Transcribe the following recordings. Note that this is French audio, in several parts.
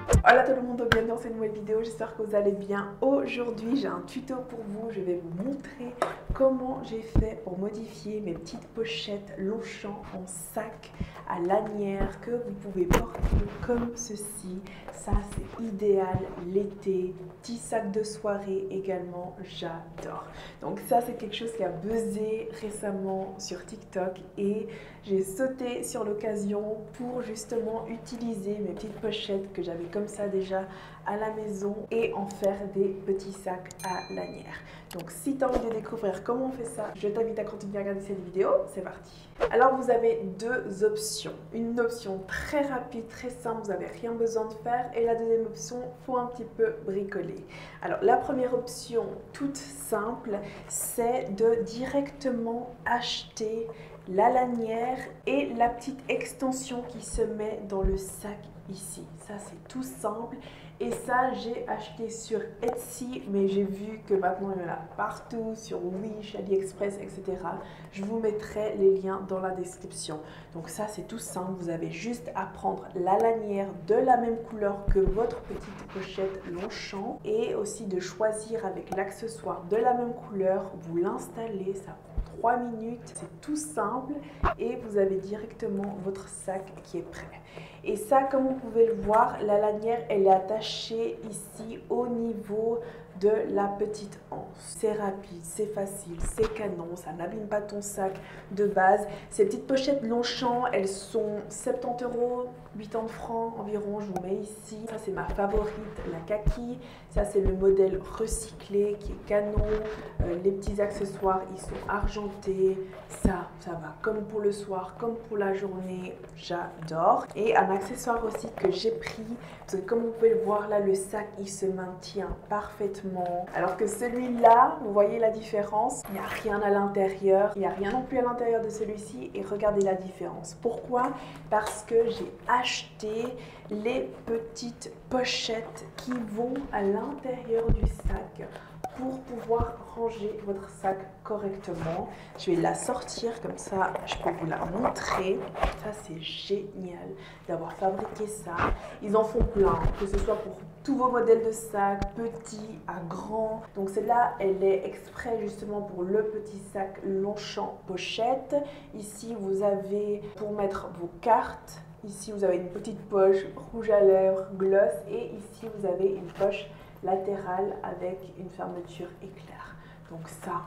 Hola tout le monde, bienvenue dans cette nouvelle vidéo, j'espère que vous allez bien. Aujourd'hui j'ai un tuto pour vous, je vais vous montrer comment j'ai fait pour modifier mes petites pochettes Longchamp en sac à lanière que vous pouvez porter comme ceci. Ça c'est idéal l'été, petit sac de soirée également, j'adore. Donc ça c'est quelque chose qui a buzzé récemment sur TikTok et j'ai sauté sur l'occasion pour justement utiliser mes petites pochettes que j'avais comme ça déjà à la maison et en faire des petits sacs à lanière. Donc si tu as envie de découvrir comment on fait ça, je t'invite à continuer à regarder cette vidéo, c'est parti. Alors vous avez deux options. Une option très rapide, très simple, vous n'avez rien besoin de faire, et la deuxième option, il faut un petit peu bricoler. Alors la première option, toute simple, c'est de directement acheter la lanière et la petite extension qui se met dans le sac ici. Ça c'est tout simple et ça j'ai acheté sur Etsy, mais j'ai vu que maintenant il y en a partout, sur Wish, AliExpress, etc. Je vous mettrai les liens dans la description. Donc ça c'est tout simple, vous avez juste à prendre la lanière de la même couleur que votre petite pochette Longchamp et aussi de choisir avec l'accessoire de la même couleur, vous l'installez, ça prend 3 minutes, c'est tout simple et vous avez directement votre sac qui est prêt. Et ça, comme vous pouvez le voir, la lanière elle est attachée ici au niveau de la petite anse. C'est rapide, c'est facile, c'est canon, ça n'abîme pas ton sac de base. Ces petites pochettes Longchamp, elles sont 70 €, 80 francs environ, je vous mets ici. Ça c'est ma favorite, la kaki. Ça c'est le modèle recyclé qui est canon. Les petits accessoires, ils sont argentés. Ça va comme pour le soir, comme pour la journée, j'adore. Et un accessoire aussi que j'ai pris, parce que comme vous pouvez le voir là, le sac il se maintient parfaitement. Alors que celui-là, vous voyez la différence, il n'y a rien à l'intérieur, il n'y a rien non plus à l'intérieur de celui-ci et regardez la différence. Pourquoi? Parce que j'ai acheté les petites pochettes qui vont à l'intérieur du sac pour pouvoir ranger votre sac correctement. Je vais la sortir comme ça, je peux vous la montrer. Ça c'est génial d'avoir fabriqué ça. Ils en font plein, que ce soit pour tous vos modèles de sacs, petits à grands. Donc celle-là, elle est exprès justement pour le petit sac Longchamp pochette. Ici, vous avez pour mettre vos cartes. Ici, vous avez une petite poche rouge à lèvres, gloss. Et ici, vous avez une poche latérale avec une fermeture éclair. Donc ça,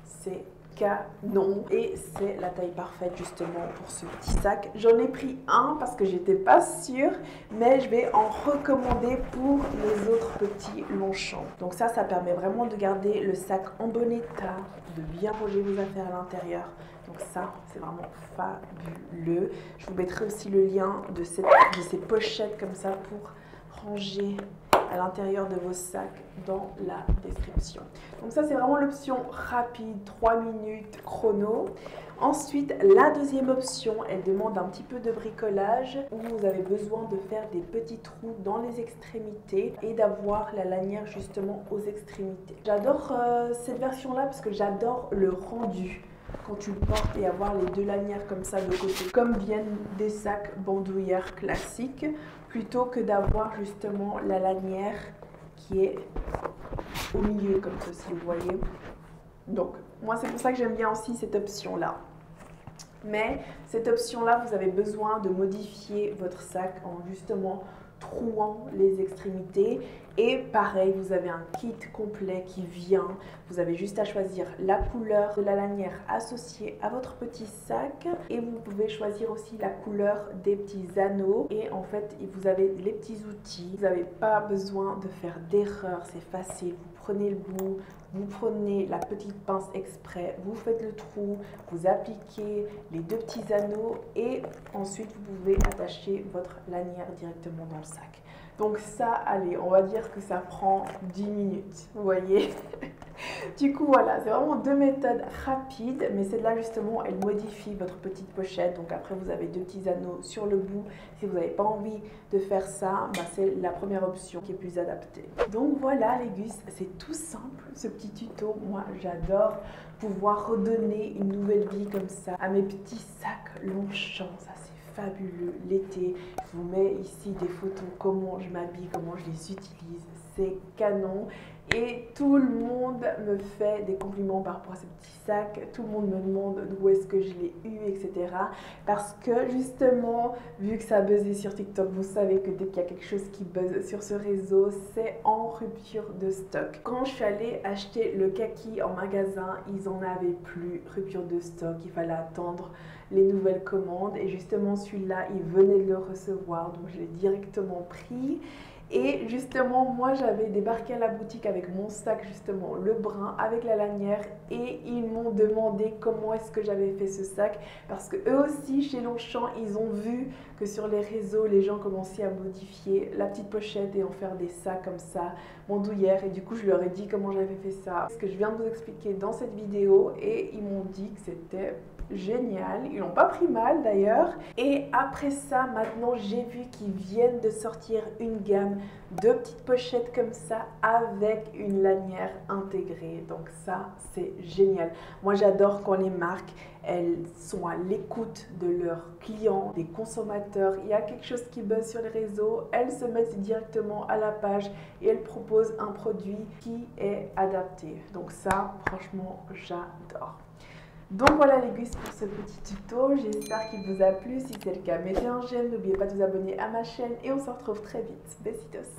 c'est canon et c'est la taille parfaite justement pour ce petit sac. J'en ai pris un parce que j'étais pas sûre, mais je vais en recommander pour les autres petits Longchamp. Donc ça permet vraiment de garder le sac en bon état, de bien ranger vos affaires à l'intérieur. Donc ça, c'est vraiment fabuleux. Je vous mettrai aussi le lien de ces pochettes comme ça pour ranger à l'intérieur de vos sacs dans la description. Donc ça c'est vraiment l'option rapide, 3 minutes chrono. Ensuite la deuxième option, elle demande un petit peu de bricolage où vous avez besoin de faire des petits trous dans les extrémités et d'avoir la lanière justement aux extrémités. J'adore cette version là parce que j'adore le rendu quand tu le portes et avoir les deux lanières comme ça de côté, comme viennent des sacs bandoulières classiques, plutôt que d'avoir justement la lanière qui est au milieu comme ceci, vous voyez. Donc moi c'est pour ça que j'aime bien aussi cette option là. Mais cette option là, vous avez besoin de modifier votre sac en justement trouant les extrémités. Et pareil, vous avez un kit complet qui vient. Vous avez juste à choisir la couleur de la lanière associée à votre petit sac. Et vous pouvez choisir aussi la couleur des petits anneaux. Et en fait, vous avez les petits outils. Vous n'avez pas besoin de faire d'erreur, c'est facile. Vous prenez le bout, vous prenez la petite pince exprès, vous faites le trou, vous appliquez les deux petits anneaux et ensuite vous pouvez attacher votre lanière directement dans le sac. Donc ça, allez, on va dire que ça prend 10 minutes, vous voyez. Du coup, voilà, c'est vraiment deux méthodes rapides, mais celle-là, justement, elle modifie votre petite pochette. Donc après, vous avez deux petits anneaux sur le bout. Si vous n'avez pas envie de faire ça, bah, c'est la première option qui est plus adaptée. Donc voilà, les gus, c'est tout simple, ce petit tuto. Moi, j'adore pouvoir redonner une nouvelle vie comme ça à mes petits sacs Longchamp. Ça, c'est fabuleux l'été. Je vous mets ici des photos, comment je m'habille, comment je les utilise. C'est canon. Et tout le monde me fait des compliments par rapport à ce petit sac. Tout le monde me demande d'où est-ce que je l'ai eu, etc. Parce que justement, vu que ça a buzzé sur TikTok, vous savez que dès qu'il y a quelque chose qui buzz sur ce réseau, c'est en rupture de stock. Quand je suis allée acheter le kaki en magasin, ils en avaient plus, rupture de stock. Il fallait attendre les nouvelles commandes. Et justement, celui-là, ils venaient de le recevoir. Donc, je l'ai directement pris. Et justement, moi j'avais débarqué à la boutique avec mon sac, justement le brun, avec la lanière, et ils m'ont demandé comment est-ce que j'avais fait ce sac, parce que eux aussi chez Longchamp, ils ont vu que sur les réseaux, les gens commençaient à modifier la petite pochette et en faire des sacs comme ça, mon douillère, et du coup je leur ai dit comment j'avais fait ça, ce que je viens de vous expliquer dans cette vidéo, et ils m'ont dit que c'était génial, ils n'ont pas pris mal d'ailleurs. Et après ça, maintenant j'ai vu qu'ils viennent de sortir une gamme de petites pochettes comme ça avec une lanière intégrée, donc ça c'est génial. Moi j'adore quand les marques elles sont à l'écoute de leurs clients, des consommateurs. Il y a quelque chose qui buzz sur les réseaux, elles se mettent directement à la page et elles proposent un produit qui est adapté. Donc ça franchement j'adore. Donc voilà les gus pour ce petit tuto, j'espère qu'il vous a plu. Si c'est le cas, mettez un j'aime, n'oubliez pas de vous abonner à ma chaîne et on se retrouve très vite. Besitos.